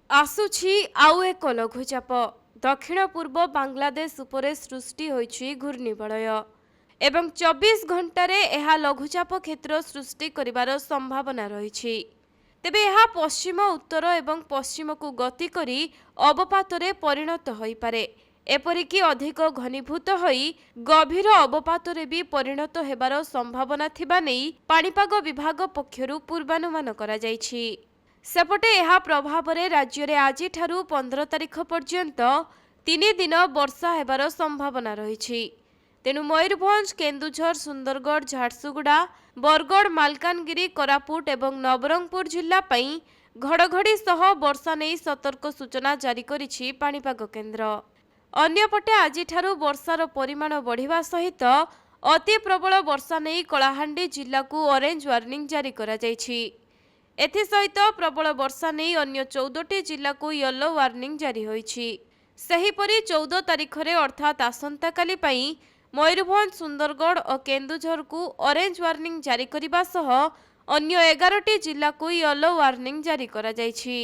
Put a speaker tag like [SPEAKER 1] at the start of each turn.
[SPEAKER 1] आसुछि आउ एक लघुचाप दक्षिण पूर्व बांग्लादेश उपरे सृष्टि होइछि घूर्णिबलय एवं 24 घंटारे एहा लघुचाप क्षेत्र सृष्टि करिवार संभावना रहिछि। तेबे एहा पश्चिम उत्तर एवं पश्चिम को गति करी अवपातरे परिणत होई पारे, एपरिकी अधिक घनीभूत होई गभीर अवपातरे भी परिणत हेबार संभावना थिबा नै पाणीपाग विभाग पक्षरु पूर्वानुमान करा जाइछि। सेपटे यह प्रभाव में राज्य में आज 15 तारिख पर्यंत 3 दिन वर्षा हेबार संभावना रही। तेणु मयूरभंज, केन्दुझर, सुंदरगढ़, झारसुगुड़ा, बरगढ़, मालकानगिरी, कोरापुट एवं नवरंगपुर जिला पई घड़घड़ी सह वर्षा नहीं सतर्क सूचना जारी करिछि पाणीपाग केन्द्र। अन्यपटे आज वर्षार परिमाण बढ़िबा सहित अति प्रबल वर्षा नहीं कलाहांडी जिला को ऑरेंज वार्निंग जारी करा जाइछि। एथिसहित प्रबल वर्षा नहीं अन्य 14टी जिला को येलो वार्निंग जारी होइछि। सेहीपरि 14 तारिख रे अर्थात आसंता काली पई मयूरभंज, सुंदरगढ़ और केन्दुझर को ऑरेंज वार्निंग जारी करिबा सह अन्य 11टी जिला को येलो वार्निंग जारी करा जाइछि।